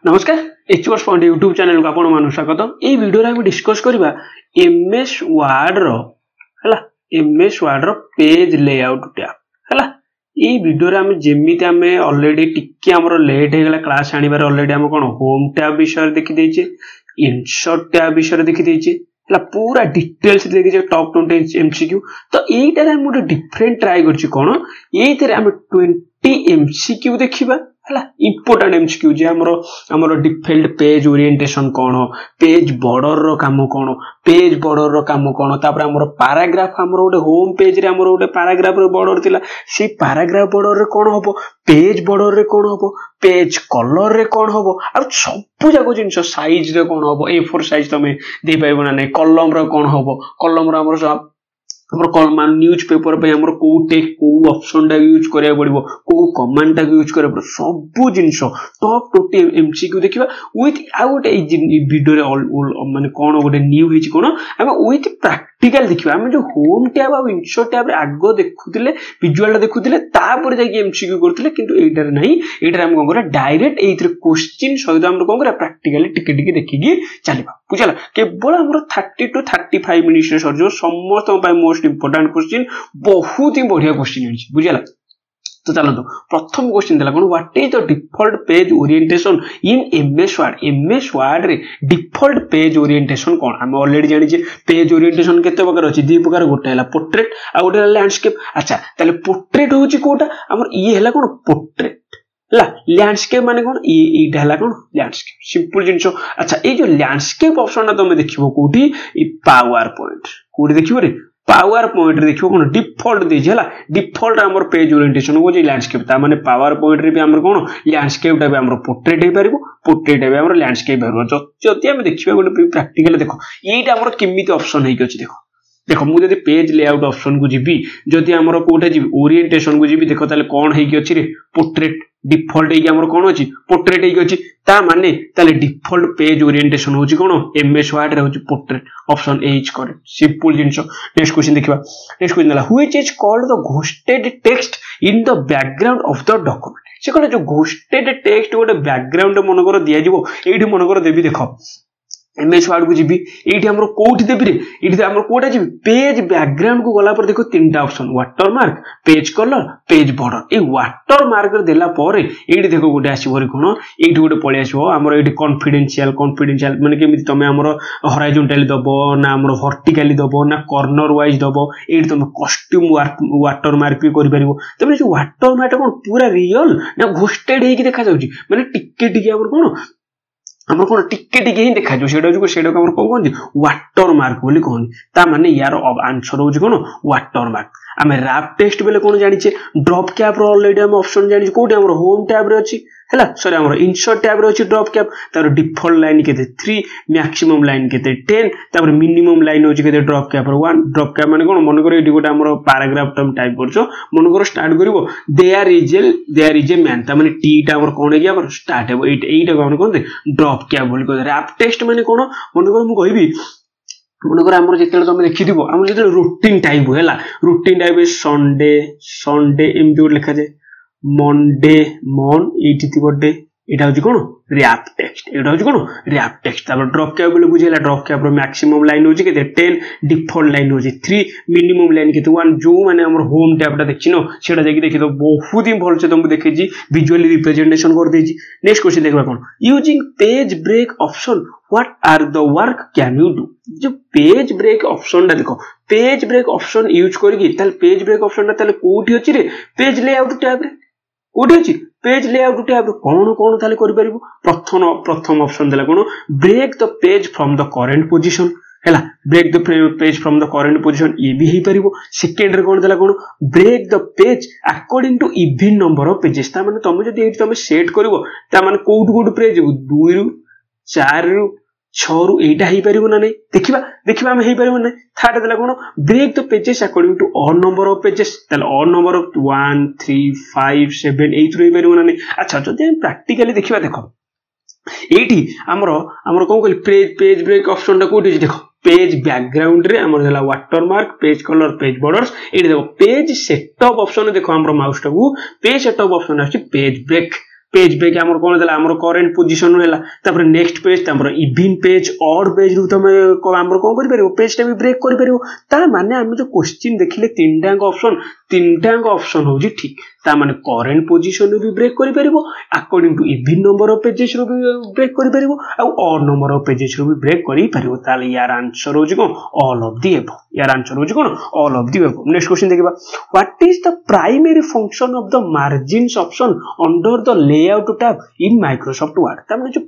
नमस्कार experts point YouTube channel को आपण मानु स्वागत। ए वीडियो रे हम डिस्कस करबा एमएस वर्ड रो हला एमएस वर्ड रो पेज लेआउट टैब हला। ए वीडियो रे हम जेमिति हम ऑलरेडी टिके हमरो लेट हे गला क्लास आनिबार ऑलरेडी हम कोन होम टैब विषय देखि देइचे, इंसर्ट टैब विषय देखि देइचे हला, पूरा डिटेल्स देखि जे टॉप 20 एमसीक्यू। तो एटा रे हम गोटे डिफरेंट ट्राई करछि कोन एइथे हम 20 एमसीक्यू देखिबा हला। इंपोर्टेंट एमसीक्यू जे हमरो डिफॉल्ट पेज ओरिएंटेशन कोन, पेज बॉर्डर रो काम कोन, पेज बॉर्डर रो काम कोन, तापर हमरो पैराग्राफ हमरो गोटे होम पेज रे हमरो गोटे पैराग्राफ रो बॉर्डर थिला, सी पैराग्राफ बॉर्डर रे कोन हबो, पेज बॉर्डर रे कोन हबो, पेज कलर रे कोन हबो, आ सब जाको जिंस साइज रे कोन हबो, A4 साइज तमे दे पाइबो ना नै, कलम रो कोन हबो, कलम रो हमरो न्यूज पेपर पे हमरो को टेक्स्ट को ऑप्शन टा यूज करिया पड़िबो, को कमांड टा यूज करिया पड़िबो, सब जिंस टॉप 20 एमसीक्यू देखिबा विथ आ गोटे वीडियो रे माने कोन गोटे न्यू हिच कोन हम विथ प्रैक्टिकल देखिबा। हम जो होम टैब आ इंसर्ट टैब रे आगो देखुतिले विजुअल देखुतिले तापर जाई एमसीक्यू करथिले, किंतु एटार नाही, एटार हम कोन करे डायरेक्ट एइथरे क्वेश्चन सहित हम कोन करे प्रैक्टिकली टिके टिके देखिकी चलिबा बुझला। केवल हमरो 30 टू 35 मिनिट्स रे सरजो समस्त पाई मोस्ट इंपोर्टेंट क्वेश्चन, बहुत ही बढ़िया क्वेश्चन है बुझला। तो चलो प्रथम क्वेश्चन दिला कोन what is the default page orientation in MS Word. MS Word रे डिफॉल्ट पेज ओरिएंटेशन कोन हम ऑलरेडी जानि जे पेज ओरिएंटेशन केते प्रकार अछि, दि प्रकार, गोटे हला पोर्ट्रेट आ गोटे हला लैंडस्केप। अच्छा ताले पोर्ट्रेट होछि कोटा हमर ई हला कोन पोर्ट्रेट हला, लैंडस्केप माने कोन एटा हला कोन लैंडस्केप, सिंपल जिंसो। अच्छा ए जो लैंडस्केप ऑप्शन ना तमे देखिबो कोठी ई पावर पॉइंट कोठी देखिबो रे, पावर पॉइंट रे देखिबो कोन डिफॉल्ट देछि हला, डिफॉल्ट हमर पेज ओरिएंटेशन हो जे लैंडस्केप, ता माने पावर पॉइंट रे भी हमर कोन लैंडस्केप टा भी हमर पोर्ट्रेट हे परिबो, पोर्ट्रेट भी हमर लैंडस्केप हे परिबो। जति हम देखिबा गोटे प्रैक्टिकल देखो एटा हमर किमिति ऑप्शन हे अछि देखो देखो मु जदि पेज लेआउट ऑप्शन को जीबी, जदि हमर कोठे जीबी ओरिएंटेशन को जीबी, देखो ताले कोन हे कि अछि रे पोर्ट्रेट, डिफॉल्ट हे कि हमर कोन अछि पोर्ट्रेट हे कि अछि, ता माने ताले डिफॉल्ट पेज ओरिएंटेशन होछि कोन एमएस वर्ड रे होछि portrait, option A is correct, simple जिंस। नेक्स्ट क्वेश्चन देखिबा, नेक्स्ट क्वेश्चन हला which is called the ghosted text in the background of the document. से कोन जो घोस्टेड टेक्स्ट गोटे बैकग्राउंड मन कर दिया जिवो, एठी मन कर देबी देखो एमएस वर्ड को जीबी, एठी हमरो कोठी देबी रे, एठी हमरो कोटा जीबी पेज बैकग्राउंड को गला पर देखो तीनटा option, watermark, page colour, page border. ए वाटरमार्क रे देला परे एठी देखो गोटे आसीबो रे कोन, एठी गोटे पळे आसीबो हमरो एठी कॉन्फिडेंशियल माने केमिति तमे हमरो हॉरिजॉन्टली दबो ना हमरो वर्टिकली दबो ना कॉर्नर वाइज दबो, एठी तमे कस्ट्यूम वाटरमार्क भी करि परिबो। तमे जो वाटरमार्क कोन पूरा रियल ना घोस्टेड हे कि देखा जाउची, माने टिके टिके हमर कोन हमर कोन टिके टिके ही देखा जो, सेडा को हमर कोन वाटरमार्क बोली कोन, ता माने यार आंसर होची कोन वाटरमार्क। आमे रैप टेक्स्ट बेले कोन जानि छे ड्रॉप कैप रो ऑलरेडी हम ऑप्शन जानि छे कोठी हमर होम टैब रे अछि हला, सॉरी हमर इंसर्ट टैब रे अछि ड्रॉप कैप, तार डिफॉल्ट लाइन केते 3, मैक्सिमम लाइन केते 10, तापर मिनिमम लाइन होछि केते ड्रॉप कैप रो 1। ड्रॉप कैप माने कोन मन करे एठी गोटे हमर पैराग्राफ टर्म टाइप करछो, मन करे स्टार्ट करिवो देयर इज ए मैन, ता माने टी टा हमर कोन हे हमर स्टार्ट हेबो, एटा कोन कोन ड्रॉप कैप बोली को। रैप टेक्स्ट माने कोन मन करे मु कहबी, मन करे हमर जेतेले तमे देखिदिबो हमर जेतेले रूटीन टाइप हैला, रूटीन टाइप संडे एम जो लिखा जाय, मंडे मन एटी थी बर्थडे, एटा होची कोन रैप टेक्स्ट, एटा होची कोन रैप टेक्स्ट। तापर ड्रॉप कैप बोले बुझेला, ड्रॉप कैप रो मैक्सिमम लाइन होची केते 10, डिफॉल्ट लाइन होची 3, मिनिमम लाइन केते 1। जो माने हमर होम टैब टा देखिनो सेटा जाकी देखि तो बहुत ही भल से तुमको देखिजी, विजुअली रिप्रेजेंटेशन कर देजी। नेक्स्ट क्वेश्चन देखबा कोन using page break option what are the work can you do. जो पेज ब्रेक ऑप्शन टा देखो, पेज ब्रेक ऑप्शन यूज करगी ताल पेज ब्रेक ऑप्शन टा ताले कोठी अछि रे पेज लेआउट टैब रे, कोठी अछि पेज लेआउट टैब कोन कोन ताले करि परिबो। प्रथम ऑप्शन देला कोन break the page from the current position हैला, break the page from the current position ये भी हे परिबो। सेकंड रे कोन देला कोन break the page according to even number of pages, ता माने तमे जदी एठी तमे सेट करिवो ता माने कोठ पेज 2 रु 4 रु 6 रु एटा हे परिबो ना नै, देखिबा हम हे परिबो नै। थर्ड देला कोन break the pages according to odd number of pages, ताले ऑड नंबर ऑफ 1 3 5 7 8 रु हे परिबो ना नै। अच्छा जदी हम प्रैक्टिकली देखिबा देखो एठी हमरो कोन कहली पेज ब्रेक ऑप्शन टा कोठी देखो, पेज बैकग्राउंड रे हमर देला watermark, page colour, page borders. एठी देखो पेज सेटअप ऑप्शन देखो हमरो माउस टा को पेज सेटअप ऑप्शन आछि पेज ब्रेक, पेज पे हमर कोन देला हमर करंट पोजीशन रहला तापर नेक्स्ट पेज हमर इवन पेज और पेज रु तमे हमर कोन करि परिबो पेज टा भी ब्रेक करि परिबो ता माने हम जो क्वेश्चन देखिले तीनटा ऑप्शन हो जी ठीक ता माने करंट पोजीशन भी ब्रेक करि परिबो according to even number of pages रो भी ब्रेक करि परिबो आ और नंबर ऑफ पेजेस रो भी ब्रेक करि परिबो ताले यार आंसर हो जी कोन ऑल ऑफ द अबव यार आंसर हो जी कोन all of the above next question देखिबा what is the primary function of the margins option under the layout tab in Microsoft Word ता माने जो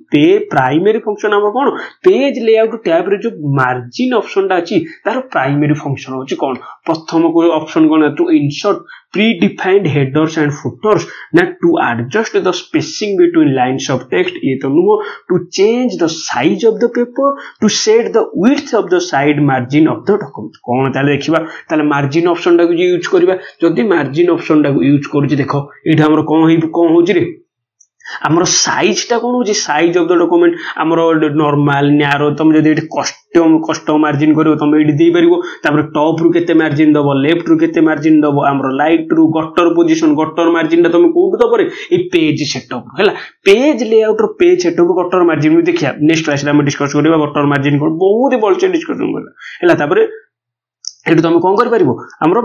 प्राइमरी फंक्शन हम कोन पेज लेआउट टैब रे जो मार्जिन ऑप्शन टा अछि तार प्राइमरी फंक्शन हो जी कोन प्रथम को ऑप्शन कोन to insert predefined headers and footers that to adjust the spacing between lines of text ये तो no to change the size of the paper to set the width of the side margin of the document कोन ताले देखिबा ताले margin option टा को use करबा जदी margin option टा को यूज करू देखो एटा हमर कोन होजी रे हमर साइज टा कोन होजी साइज ऑफ द डॉक्यूमेंट हमर नॉर्मल नैरो तुम जदी कस्टम मार्जिन करियो तुम एडी दे परिबो तापर टॉप रु केते मार्जिन दबो लेफ्ट रु केते मार्जिन दबो हमर राइट रु गटर पोजीशन गटर मार्जिन टा तुम कोड दबो रे ए पेज सेटअप हैला पेज लेआउट रो पेज सेटअप गटर मार्जिन भी देखिया नेक्स्ट क्लास रे हम डिस्कस करबा गटर मार्जिन को बहुत बलचे डिस्कशन करला हैला तापर एडी तुम कोन कर परिबो हमर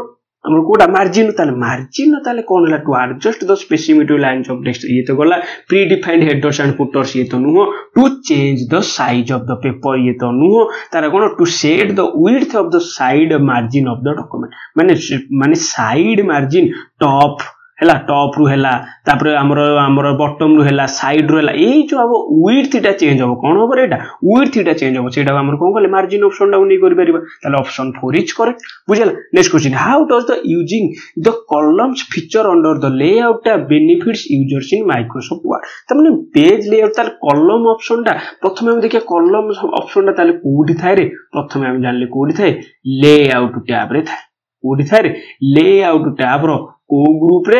कोडा मार्जिन ताले कोन हला to adjust the spacing between lines of text ये तो गला predefined headers and footers ये तो नुहो to change the size of the paper ये तो नुहो तारा कोन to set the width of the side margin of the document माने साइड मार्जिन टॉप हैला टॉप रु हैला तापर हमर बॉटम रु हैला साइड रु हैला ए जो अब विड्थ टा चेंज हो कोन हो एटा विड्थ टा चेंज हो सेटा हमर कोन कहले मार्जिन ऑप्शन टा नै करि परिबा ताले ऑप्शन 4 इज करेक्ट बुझला next question how does the using the columns feature under the layout टा benefits users in Microsoft Word त माने पेज लेआउट ताले कॉलम ऑप्शन टा प्रथमे हम देखिया कॉलम ऑप्शन टा ताले कोडी थाय रे प्रथमे हम जानले कोडी थाय लेआउट टैब रे थाय कोडी थाय रे लेआउट टैब रो को ग्रुप रे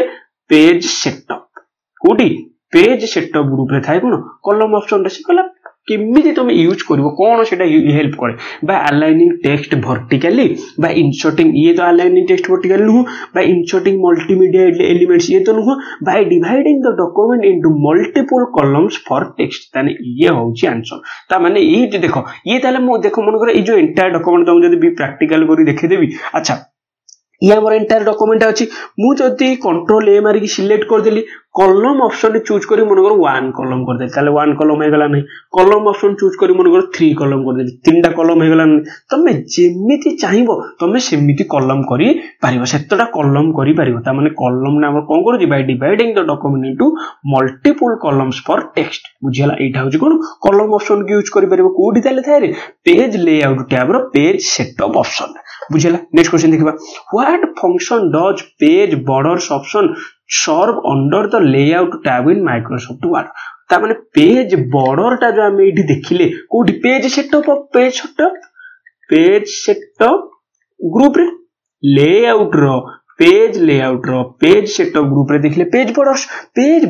पेज सेटअप कोडी पेज सेटअप ग्रुप रे थाय कोन कॉलम ऑप्शन रे सिकला केमिति तुम यूज करबो कोन सेटा हेल्प करे by aligning text vertically by inserting ये तो अलाइनिंग टेक्स्ट वर्टिकली नु बाय इंसर्टिंग मल्टीमीडिया एलिमेंट्स ये तो नु by dividing the document into multiple columns for text ताने ये होची आंसर ता माने ये देखो ये ताले मो देखो मन करे ए जो एंटायर डॉक्यूमेंट तुम जदी बी प्रैक्टिकल करी देखे देबी अच्छा ये हमर एंटायर डॉक्यूमेंट अछि मु जदी कंट्रोल ए मारी की सिलेक्ट कर देली कॉलम ऑप्शन चूज करी मन कर 1 कॉलम कर दे ताले 1 कॉलम हे गला नै कॉलम ऑप्शन चूज करी मन कर 3 कॉलम कर दे तीनटा कॉलम हे गला नै तमे जेमिति चाहिबो तमे सेमिति कॉलम करी पारिबो सेतटा कॉलम करी पारिबो ता माने कॉलम ना हम कोन करू जी by dividing the document into multiple columns for text बुझियला एटा होजी कोन कॉलम ऑप्शन के यूज करी पारिबो कोडी ताले थाय रे पेज लेआउट टैब रो पेज सेटअप ऑप्शन बुझियला नेक्स्ट क्वेश्चन देखिबा what function does page borders option serve under the layout tab in Microsoft Word ता माने पेज बॉर्डर टा जो हम एठी देखिले कोडी पेज सेटअप ग्रुप रे लेआउट रो पेज सेटअप ग्रुप रे देखले पेज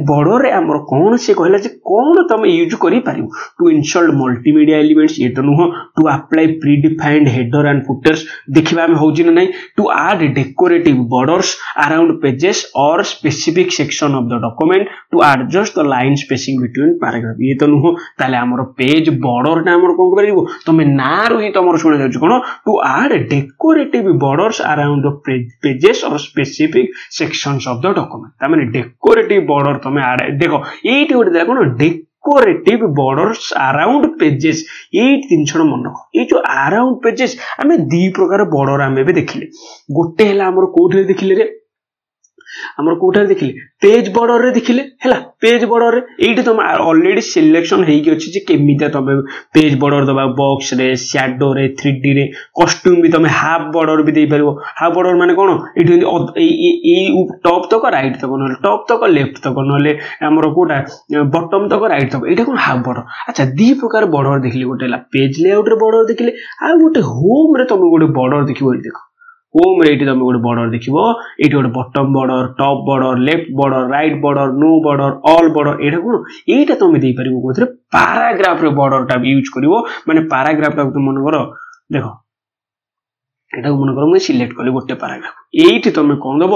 बॉर्डर रे हमर कोन से कहला जे कोन तमे यूज करी पारिबो टू इंसर्ट मल्टीमीडिया एलिमेंट्स ये तो नुहो to apply predefined header and footers देखिबा में होजी न नै to add decorative borders around pages or specific section of the document to adjust the line spacing between paragraph ये तो नुहो ताले हमर पेज बॉर्डर ना हमर कोन करिबो तमे ना रही तमर सुने जाउ कोन to add decorative borders around the pages or specific sections of the document ता माने डेकोरेटिव बॉर्डर तमे ऐड देखो एठी गोटे देखो न डेकोरेटिव बॉर्डर्स अराउंड पेजेस ये तीन छण मन रखो ये जो अराउंड पेजेस हमें दी प्रकार बॉर्डर हमें भी देखिले गोटे हला हमर कोठे देखिले रे हमर कोठे देखिले पेज बॉर्डर रे देखिले हला पेज बॉर्डर रे एठी तुम ऑलरेडी सिलेक्शन हेई के अछि जे केमिता तमे पेज बॉर्डर दबा बॉक्स रे शैडो रे 3D रे कॉस्ट्यूम भी तमे हाफ बॉर्डर भी दे परबो हाफ बॉर्डर माने कोन एठी ए टॉप तक राइट तक न टॉप तक लेफ्ट तक नले हमर कोटा बॉटम तक राइट तक एटा कोन हाफ बॉर्डर अच्छा दी प्रकार बॉर्डर देखिले गोटेला पेज लेआउट रे बॉर्डर देखिले आ गोटे होम रे तमे गोटे बॉर्डर देखिबो देखो होम रे एठी तमे गोटे बॉर्डर देखिबो एठी गोटे bottom border top border left border right border no border all border एटा कोन एटा तमे देई परिबो कोथरे पैराग्राफ रे बॉर्डर टा यूज करिवो माने पैराग्राफ टा तुम मन करो देखो एटा मन कर मुझे सिलेक्ट कली गोटे पैराग्राफ एठी तुम कौन दब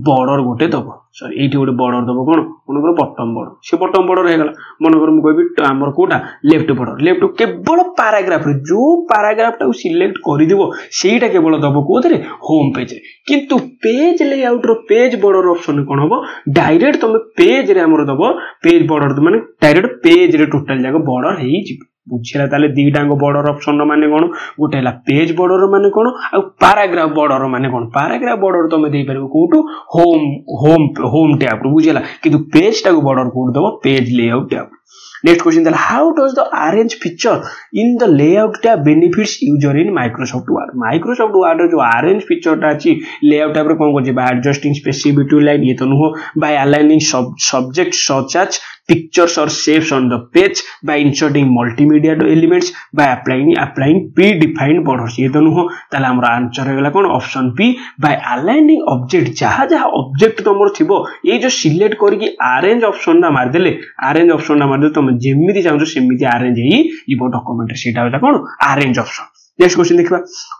बॉर्डर गोटे दब सॉरी एठी गोटे बॉर्डर दब कौन मन कर बॉटम बॉर्डर से बॉटम बॉर्डर हो गला मन कर मुझे कहबी आमर कोटा लेफ्ट बॉर्डर लेफ्ट केवल पैराग्राफ रे जो पैराग्राफ टा सिलेक्ट कर दिबो सेटा केवल दब कोथरे होम पेज रे किंतु पेज लेआउट रो पेज बॉर्डर ऑप्शन कोन हबो डायरेक्ट तुम पेज रे हमर दब पेज बॉर्डर माने डायरेक्ट पेज रे टोटल जाको बॉर्डर हेई जी बुझिला ताले दीटांगो बॉर्डर ऑप्शन रो माने कोन गोटे हला पेज बॉर्डर माने कोन आ पैराग्राफ बॉर्डर माने कोन पैराग्राफ बॉर्डर तमे देई परबो कोटू होम टैब रो बुझिला किंतु पेज टाको बॉर्डर कोड दबो page layout tab next question then how does the arrange feature in the layout tab benefits user in Microsoft Word Microsoft Word रो जो arrange feature टा अछि layout tab रे कोन करछि by adjusting space between line ये तो नुहो by aligning subjects such as pictures or shapes on the page by inserting multimedia elements by applying predefined borders ये तो नुहो ताले हमरा आंसर हो गेला कोन option B by aligning object जहा जहा ऑब्जेक्ट तमर थिबो ये जो सिलेक्ट करके arrange ऑप्शन ना मार देले arrange ऑप्शन ना मार दे तुम जेमिति चाहो सेमिति arrange ही इबो डॉक्यूमेंट सेटा होता कोन arrange ऑप्शन नेक्स्ट क्वेश्चन देखिबा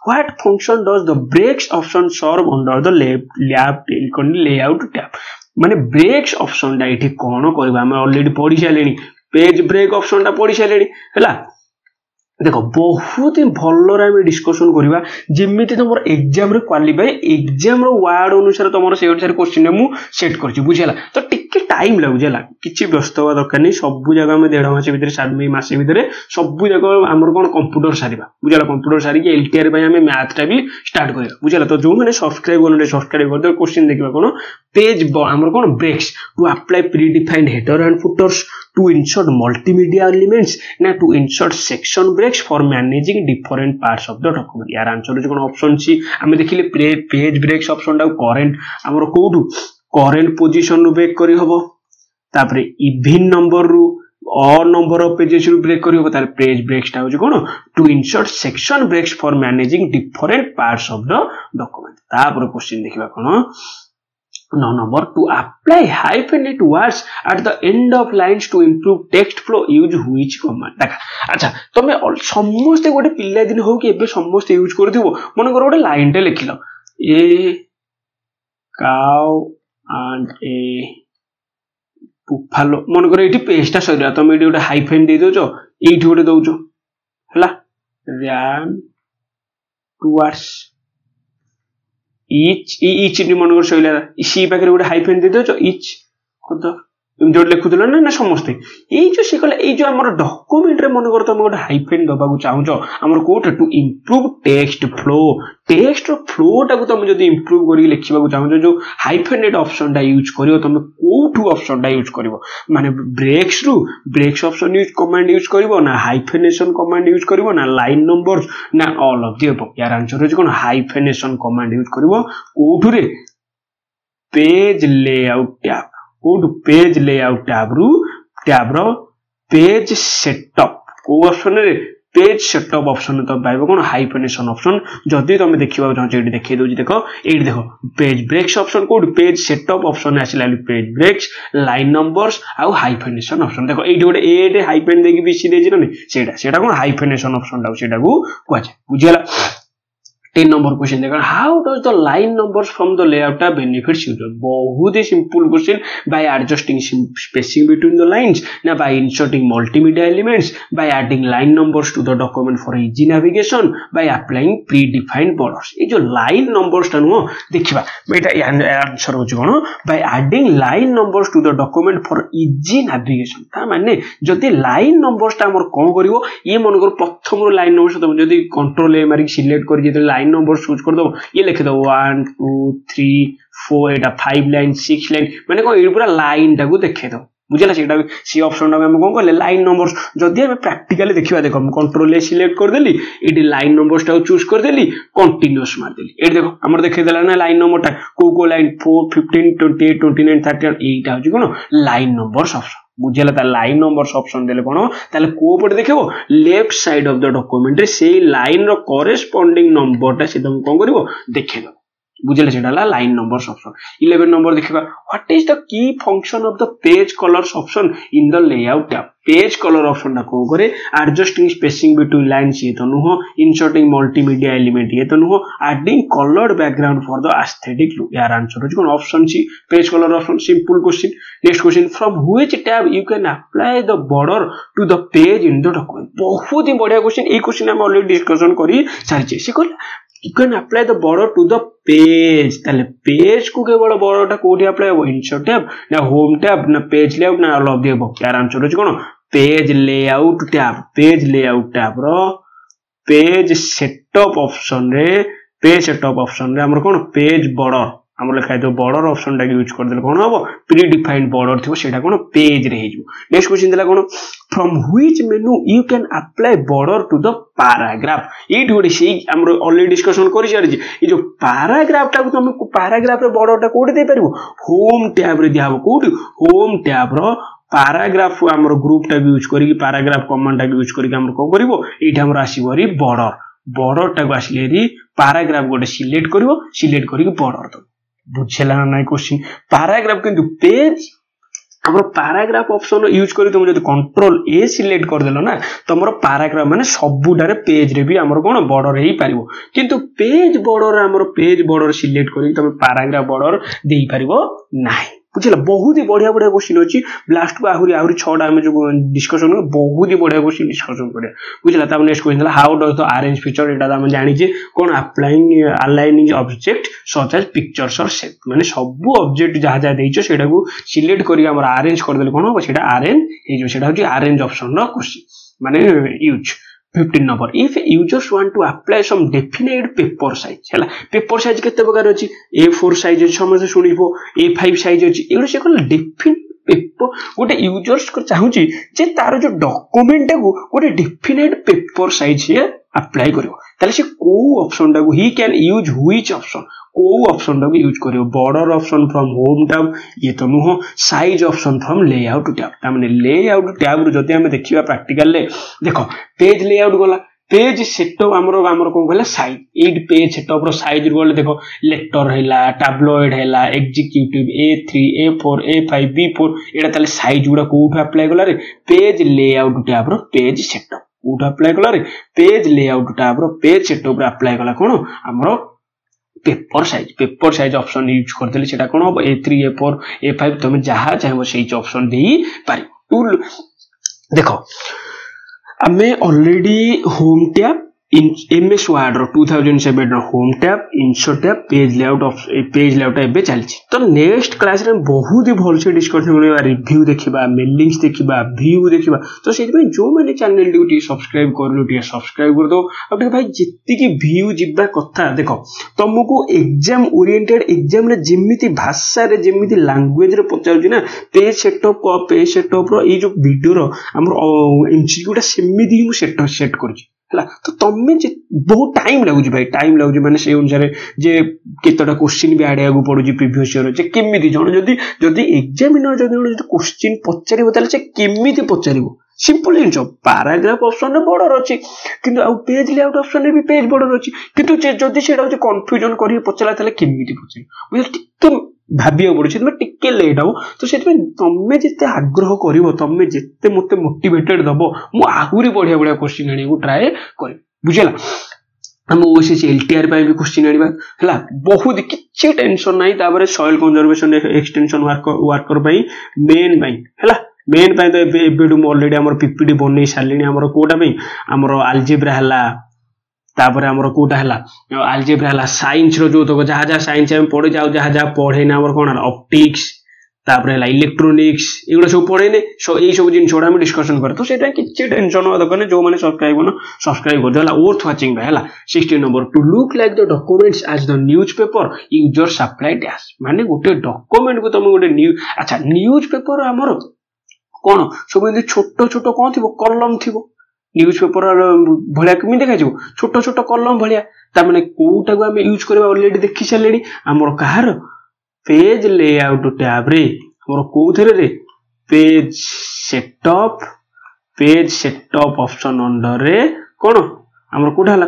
what function does the breaks option serve under the layout tab माने ब्रेक्स ऑप्शन टा एठी कोन करबा हम ऑलरेडी पढी सालेनी पेज ब्रेक ऑप्शन टा पढी सालेनी हला देखो बहुत ही भलो रे हम डिस्कशन करबा जेमिति तमर एग्जाम रे क्वालिफाई एग्जाम रो वर्ड अनुसार तमर से अनुसार क्वेश्चन मु सेट करछि बुझिला तो टिके टाइम लागु जाला किछि व्यस्त होवा दरकार नै सब जगह में 1.5 मास भीतर 7 मास भीतर सब जगह हमर कोन कंप्यूटर सारिबा बुझिला कंप्यूटर सारि के एलटीआर भाई हम मैथ टा भी स्टार्ट करबा बुझिला तो जो माने सब्सक्राइब कर दे क्वेश्चन देखबा कोन पेज हमर कोन breaks to apply predefined header and footers to insert multimedia elements na to insert section breaks for managing different parts of the document यार आंसर जो कोन ऑप्शन छी हमें देखिले पेज ब्रेक्स ऑप्शन टा करेंट हमर कोडू करेंट पोजीशन नु break करी हबो तापरे इवन नंबर रु और नंबर ऑफ पेजेस रु ब्रेक करी हबो तार पेज ब्रेक्स टा हो कोन to insert section breaks for managing different parts of the document तापर क्वेश्चन देखिबा कोन No number to apply hyphenate words at the end of lines to improve text flow use which command देखा अच्छा तमे समस्त गोटे पिल्ला दिन हो कि एबे समस्त यूज करथिबो मन कर गोटे लाइन टे लिखिलो a cow and A buffalo मन कर एठी पेजटा सरिया तमे एठी गोटे हाइफेन दे दोचो एठी गोटे दोचो हला ran towards each नि मन कर सइला सी पाखरे गोटे हाइफेन दे दोचो each कोद तुम जो लिखुतलो ना समस्ते ए जो सिकला ए जो हमर डॉक्यूमेंट रे मन कर तुम गोटे हाइफेन दबा को चाहूचो हमर कोट टू इंप्रूव टेक्स्ट रो फ्लो टा को तुम जदी इंप्रूव करी लिखिबा को चाहूचो जो हाइफेनेट ऑप्शन टा यूज करियो तुम कोठू ऑप्शन टा यूज करिवो माने breaks option use command use करिवो ना हाइफेनेशन कमांड यूज करिवो ना लाइन नंबर्स ना ऑल ऑफ द अबव यार आंसर हो कोन हाइफेनेशन कमांड यूज करिवो कोठू रे पेज लेआउट टैब कोड पेज लेआउट टैब रो पेज सेटअप को ऑप्शन रे पेज सेटअप ऑप्शन तो पाइबो कोन हाइफेनेशन ऑप्शन जदी तुम देखिबा चाहछो एडी देखै दोजी देखो एडी देखो पेज ब्रेक्स ऑप्शन कोड पेज सेटअप ऑप्शन आसिला पेज ब्रेक्स लाइन नंबर्स आ हाइफेनेशन ऑप्शन देखो एडी गोटे ए रे हाइफेन देकी बीसी देछि न सेटा कोन हाइफेनेशन ऑप्शन दा सेटा को कहै बुझिला 10 नंबर क्वेश्चन देखो how does the line numbers from the layout टा बेनिफिट्स यूजर बहुत ही simple question by adjusting spacing between the lines ना by inserting multimedia elements by adding line numbers to the document for easy navigation by applying predefined borders ये जो line numbers टा no देखिबा बेटा answer हो कोन by adding line numbers to the document for easy navigation ता माने जदी लाइन नंबर्स टा हमर कोन करिवो ये मन कर प्रथम लाइन नंबर्स तुम जदी कंट्रोल ए मारी सिलेक्ट कर जे लाइन नंबर चूज कर दो ये लिख दो 1 2 3 4 एटा 5 लाइन 6 लाइन माने को ए पूरा लाइन टा को देखे दो बुझला सेटा सी ऑप्शन हम कोन करले लाइन नंबर्स जदी हम प्रैक्टिकली देखिबा देखो हम कंट्रोल ए सिलेक्ट कर देली एडी लाइन नंबर्स टा चूज कर देली कंटीन्यूअस मार देली एडी देखो हमर देखे देला ना लाइन नंबर टा को लाइन 4 15 28 29 30 एटा हो कोन लाइन नंबर्स ऑप्शन बुझेला ता लाइन नंबर्स ऑप्शन देले कोन ताले को पटे देखबो left side of the document रे से लाइन रो करेस्पोंडिंग नंबर ता से तुम कोन करबो देखे दो बुझे से लाइन नंबर्स ऑप्शन 11 नंबर देखा what is the key function of the page colours option in the layout tab page colour option टा कौन करे एडजस्टिंग स्पेसिंग बिटवीन लाइन्स ये तो नुह इंसर्टिंग मल्टीमीडिया एलिमेंट ये तो नुह adding coloured background for the aesthetic look यार आंसर होची कोन option C page colour option simple question next question from which tab you can apply the border to the page in the document बहुत ही बढ़िया question ए question हम already discussion करी सारिछे से कहला you can apply the border to the page ताले पेज को केवल border टा कोठी अप्लाई हो insert tab ना home tab ना page layout ना all of the above यार आंसर होची कोन पेज लेआउट tab रो पेज सेटअप ऑप्शन रे हमर कोन पेज बॉर्डर हमर लिखा है बॉर्डर ऑप्शन टा यूज कर देले कोन हो प्री डिफाइंड बॉर्डर थिबो सेटा कोन पेज रे हिजो नेक्स्ट क्वेश्चन देला कोन from which menu you can apply border to the paragraph ये थोड़ी सी हमर ऑलरेडी डिस्कशन करि सारि ये जो पैराग्राफ टा को तुम पैराग्राफ रे बॉर्डर टा कोड दे परिबो होम टैब रे दियाबो कोड होम टैब रो पैराग्राफ हमर ग्रुप टा यूज करी पैराग्राफ कमांड टा यूज करी हमर को करिवो एटा हमर आसीबो री बॉर्डर टा को आसीले री पैराग्राफ गोटे सिलेक्ट करी बॉर्डर तो बुझेला ना क्वेश्चन पैराग्राफ किंतु पेज हमर पैराग्राफ ऑप्शन यूज करी तुम जब कंट्रोल ए सिलेक्ट कर देलो ना तमरो पैराग्राफ माने सबुडारे पेज रे भी हमर कोन बॉर्डर हेई पारिबो किंतु पेज बॉर्डर सिलेक्ट करी तुम पैराग्राफ बॉर्डर देई पारिबो नाही बुझला बहुत ही बढ़िया क्वेश्चन अछि लास्ट को आहुरी 6टा हम जो डिस्कशन बहुत ही बढ़िया क्वेश्चन डिस्कशन करिया बुझला तब next question how does the arrange feature एटा हम जानि जे कोन aligning object such as pictures और शेप माने सब ऑब्जेक्ट जहा जहा देइछो सेटा को सिलेक्ट करी हमर अरेंज कर देले कोन हो सेटा अरेंज हे जो सेटा होची अरेंज ऑप्शन रो क्वेश्चन माने use 15 number if users want to apply some definite paper size हैला पेपर साइज केते प्रकार अछि A4 साइज अछि समझ सुनिबो A5 साइज अछि एगो से कोन डेफिनेट पेपर गोटे यूजर्स को चाहूची जे तार जो डॉक्यूमेंट को गोटे डेफिनेट पेपर साइज हे अप्लाई करियो ताले से को ऑप्शन टा को ही कैन यूज व्हिच ऑप्शन को ऑप्शन टा को यूज करियो border option from home tab ये तो नुह size option from layout tab ता माने लेआउट टैब रो जति हम देखिबा प्रैक्टिकल ले देखो पेज लेआउट गला पेज सेटअप हमरो कोन कहला साइज 8 पेज सेटअप रो साइज गले देखो लेटर हैला टैब्लॉइड हैला executive A3 A4 A5 B4 एटा ताले साइज गुडा कोठा अप्लाई गला रे पेज लेआउट टैब रो पेज सेटअप कोठा अप्लाई गला रे पेज लेआउट टैब रो पेज सेटअप रो अप्लाई गला कोन हमरो पेपर साइज ऑप्शन यूज कर देले सेटा कोन हो A3 A4 A5 तुम जहा चाहबो सेही ऑप्शन देई पारि टूल देखो हमें already home tab in MS Word रो 2007 रो home tab insert tab page layout एबे चलछि तो नेक्स्ट क्लास रे बहुत ही भल से डिस्कशन करबा रिव्यू देखिबा मेलिंग्स देखिबा व्यू देखिबा तो सेति में जो माने चैनल ड्यूटी सब्सक्राइब करलो टी सब्सक्राइब कर दो अब भाई जित्ती की व्यू जिबा कथा देखो तुमको एग्जाम ओरिएंटेड एग्जाम रे जेमिति भाषा रे जेमिति लैंग्वेज रे पचाउछि ना पेज सेटअप रो ई जो वीडियो रो हमर एमसीक्यू टा सेमिति ही सेट करछि हला तो तमे जे बहुत टाइम लागुजी भाई टाइम लागुजी माने से अनुसार जे केतटा क्वेश्चन भी आडे आगु पडुजी प्रीवियस ईयर जे केमिति जण जदी एग्जामिनर जदी क्वेश्चन पचारिबो ताले से केमिति पचारिबो सिंपल इनज पैराग्राफ ऑप्शन रे बॉर्डर अछि किंतु आ पेज लेआउट ऑप्शन रे भी पेज बॉर्डर अछि किंतु जदी सेडा जे कंफ्यूजन करी पचला ताले केमिति पचै बुझ टिके भाबिया पड़ुछि तमे टिके लेट हो तो सेति तमे जते आग्रह करिवो तमे जते मते मोटिवेटेड दबो मु आहुरी बढ़िया क्वेश्चन आनी को ट्राई करी बुझला हम ओसीसी एलटीआर पाई भी क्वेश्चन आनिबा हला बहुत किछि टेंशन नाही ताबरे सॉइल कंजर्वेशन एक्सटेंशन वर्कर पाई मेन पाई हला मेन पाई तो एबेडू ऑलरेडी हमर पीपीटी बनै सालिनी हमर कोटा पाई हमर अलजेब्रा हला तापर हमर कोटा हला अलजेब्रा हला साइंस रो जो तो जहा जहा साइंस हम पढे जाऊ जहा जहा पढे ना हमर कोन ऑप्टिक्स तापर हला इलेक्ट्रॉनिक्स एगुडा सब पढे ने सो एई सब जिन छोडा हम डिस्कशन कर तो सेटा किछि टेंशन हो दकने जो माने सब्सक्राइब कर देला वर्थ वाचिंग हला 16 number to look like the documents as the newspaper users apply dash माने गोटे डॉक्यूमेंट को तुम गोटे अच्छा न्यूज़पेपर हमर कोन सब एंदी छोटो छोटो कोन थिबो कॉलम थिबो न्यूज़पेपर भलिया केमि देखा जिवो छोटो छोटो कॉलम भलिया ता माने कोटा को हम यूज करबा ऑलरेडी देखि चलेडी हमर कहार पेज लेआउट टैब रे हमर कोथरे रे पेज सेटअप ऑप्शन अंडर रे कोन हमर कोठा हला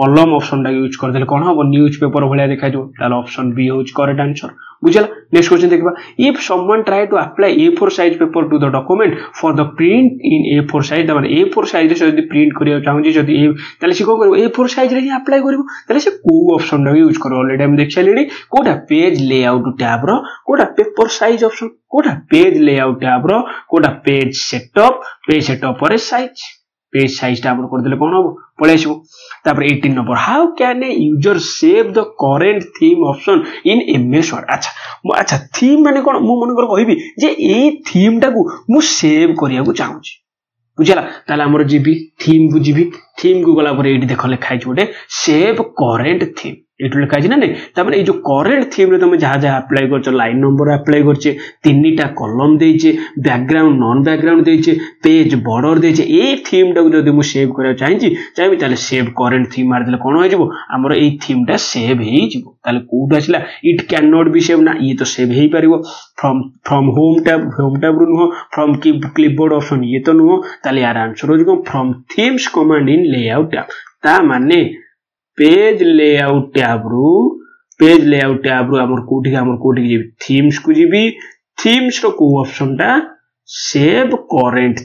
कलम ऑप्शन टा यूज कर देले कोन हो न्यूज पेपर भलिया देखा जो ताले ऑप्शन बी होज करेक्ट आंसर बुझला नेक्स्ट क्वेश्चन देखबा if someone try to apply A4 size paper to the document for the print in A4 size माने A4 साइज रे जदी प्रिंट करिया चाहू जदी ए ताले से को करबो A4 साइज रे ही अप्लाई करबो ताले से को ऑप्शन टा यूज करो ऑलरेडी हम देख छलेनी कोटा पेज लेआउट टैब रो कोटा पेपर साइज ऑप्शन कोटा पेज लेआउट टैब रो कोटा पेज सेटअप पर साइज टा हमर कर देले कोन हो पळे आसीबो तापर 18 number how can a user save the current theme option in MS word अच्छा थीम माने कोन मु मन कर कहबी जे ए थीम टा को मु सेव करिया को चाहू छी बुझला ताले हमर जीबी थीम को गला पर एडी देख लिखाइ छोटे सेव करेंट थीम एटु लिखा छै ना नै तापर ए जो करेंट थीम रे तुम जहा अप्लाई करछ लाइन नंबर अप्लाई करछे तीनटा कॉलम देइछे बैकग्राउंड नॉन बैकग्राउंड देइछे पेज बॉर्डर देइछे ए थीम टा जदी मु सेव करे चाहि ताले सेव करेंट थीम मार देले कोन हो जिवो हमर ए थीम टा सेव हेइ जिवो ताले कोड आछला it can not be save ना ये तो सेव हेइ परिवो फ्रॉम होम टैब रु नो फ्रॉम क्लिपबोर्ड ऑप्शन ये तो नो ताले यार आंसर हो जिवो from themes command in layout tab ता माने पेज लेआउट टैब रु हमर कोठी जे थीम्स को जीबी थीम्स रो को ऑप्शन टा सेव करेंट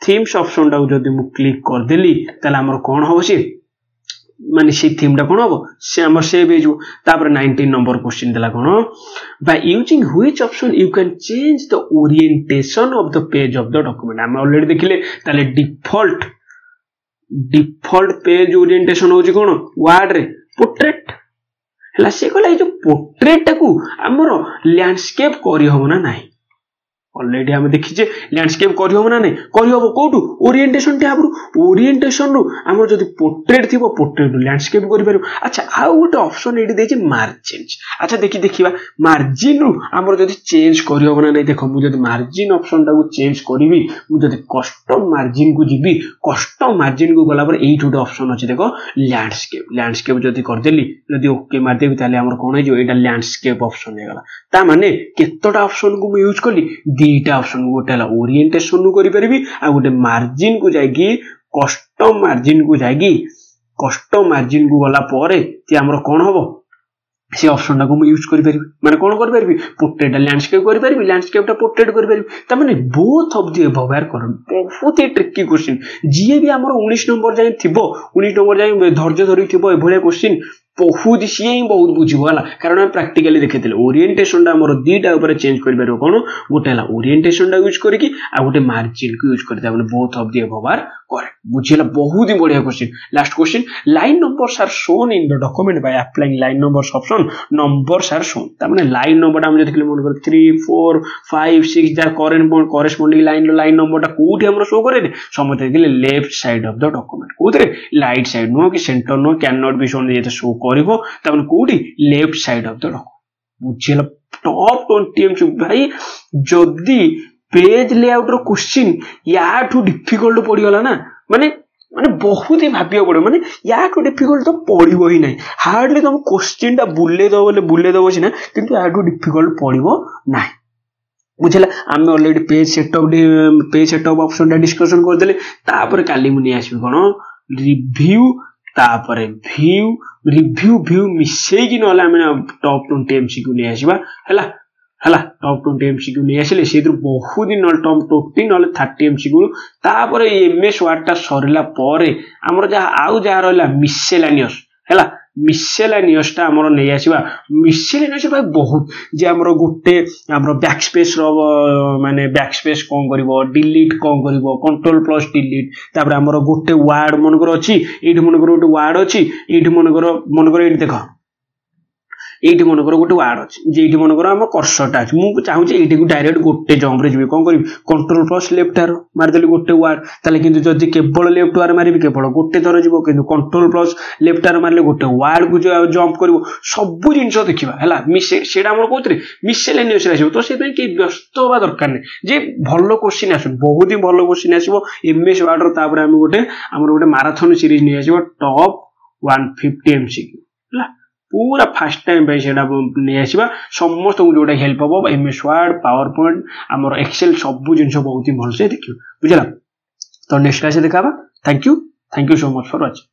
थीम्स ऑप्शन टा जदी मु क्लिक कर देली ताले हमर कोन हो से माने से थीम टा कोन हो से हमर सेव हेजु तापर 19 नंबर क्वेश्चन देला कोन by using which option you can change the orientation of the page of the document हम ऑलरेडी देखिले ताले डिफॉल्ट पेज ओरिएंटेशन होजी कोन वर्ड रे पोर्ट्रेट हला से कोला जो पोर्ट्रेट टाकू हमरो लैंडस्केप करी हो ना नाही ऑलरेडी हम देखिजे लैंडस्केप करी हो ना नहीं करी हो कोटू ओरिएंटेशन टैब रु हमर जदी पोर्ट्रेट थिबो पोर्ट्रेट लैंडस्केप करि पारो अच्छा आउ गोटे ऑप्शन एडी देछि मार्जिन अच्छा देखिबा मार्जिन रु हमर जदी चेंज करी हो ना नहीं देखो मु जदी मार्जिन ऑप्शन टा को चेंज करबी मु जदी कस्टम मार्जिन को जीबी कस्टम मार्जिन को गला पर एइट गोटे ऑप्शन अछि देखो लैंडस्केप जदी कर देली जदी ओके मार देबी ताले हमर कोन हे जो एटा लैंडस्केप ऑप्शन हे गला ता माने केतोटा ऑप्शन को मु यूज करली दीटा ऑप्शन गोटे हला ओरिएंटेशन नु करि परबी आ गोटे मार्जिन को जाईगी कस्टम मार्जिन को गला पारे ती हमर कोन होबो से ऑप्शन टा को मैं यूज करि परबी माने कोन करि परबी पोर्ट्रेट लैंडस्केप करि परबी लैंडस्केप टा पोर्ट्रेट करि परबी त माने बोथ ऑफ द व्यवहार कर बहुत ही ट्रिकी क्वेश्चन जीए भी हमर 19 नंबर जाय थिबो 19 नंबर जाय धैर्य धरि थिबो ए भले क्वेश्चन बहुत सी ही बहुत बुझीगला कारण प्रैक्टिकली देखिले ओरिएंटेशन टा हमर दीटा ऊपर चेंज करि परबो कोन गोटे हला ओरिएंटेशन टा यूज करके आ गोटे मार्जिन को यूज करते माने बोथ ऑफ द व्यवहार करेक्ट बुझिला बहुत ही बढ़िया question last question line numbers are shown in the document by applying line numbers option numbers are shown ता माने लाइन नंबर हम देखिले मन कर 3 4 5 6 जार करेस्पोंडिंग लाइन नंबर टा कोठी हमर शो करे समते देखिले left side of the document कोथरे राइट साइड नो कि सेंटर नो कैन नॉट बी शोन ये शो करिवो ता माने कोठी left side of the document बुझिला टॉप 20 एमसी भाई जदी पेज लेआउट रो क्वेश्चन या टू डिफिकल्ट पड़ीगला ना माने बहुत ही भाबियो पड़ो माने या टू डिफिकल्ट तो पड़िबो ही नहीं हार्डली तुम क्वेश्चन टा बुले दबो सिना किंतु या टू डिफिकल्ट पड़िबो नहीं बुझला हम ऑलरेडी पेज सेटअप ऑप्शन टा डिस्कशन कर देले तापर काली मुनी आसी कोन रिव्यू तापर व्यू मिसई कि नला हम टॉप 20 एमसीक्यू ले आसीबा हला टॉप 20 एमसीक्यू ले आसीले सेदु बहुत दिन नल टॉप 20 नल 30 एमसीक्यू तापर एमएस वर्ड टा सरला पारे हमर जा आउ जा रहला मिसेलानियस टा हमर नै आसीबा मिसेलानियस भाई बहुत जे हमर गोटे हमर बैकस्पेस रो माने बैकस्पेस कोन करबो डिलीट कोन करबो कंट्रोल प्लस डिलीट तापर हमर गोटे वर्ड मनकर अछि एठी मनकर गोटे वर्ड अछि एठी मनकर एठी देखो एठी मनकर गोटे वर्ड अछि जे एठी मनकर हम कर्सर टा अछि मु चाहू जे एठी को डायरेक्ट गोटे जंप रे जिबे कोन करबी कंट्रोल प्लस लेफ्ट एरो मार देली गोटे वर्ड ताले किंतु जदी केवल लेफ्ट एरो मारिबी केवल गोटे थर जिवो किंतु कंट्रोल प्लस लेफ्ट एरो मारले गोटे वर्ड को जंप करबो सब जिंस देखिबा हला सेडा हमर कोतरे मिसेलेनियस आसीबो तो सेतै के व्यस्त होबा दरकार नै जे भलो क्वेश्चन आसु बहुत ही भलो क्वेश्चन आसीबो एमएस वर्ड रो तापर हम गोटे मैराथन सीरीज नै आसीबो टॉप 150 एमसीक्यू हला पूरा फर्स्ट टाइम भाई सेडा नै आसीबा समस्त को जोटा हेल्प हो एमएस वर्ड पावर पॉइंट हमर एक्सेल सब जिंस बहुत ही भल से देखियो बुझला तो नेक्स्ट क्लास देखाबा thank you so much for watching.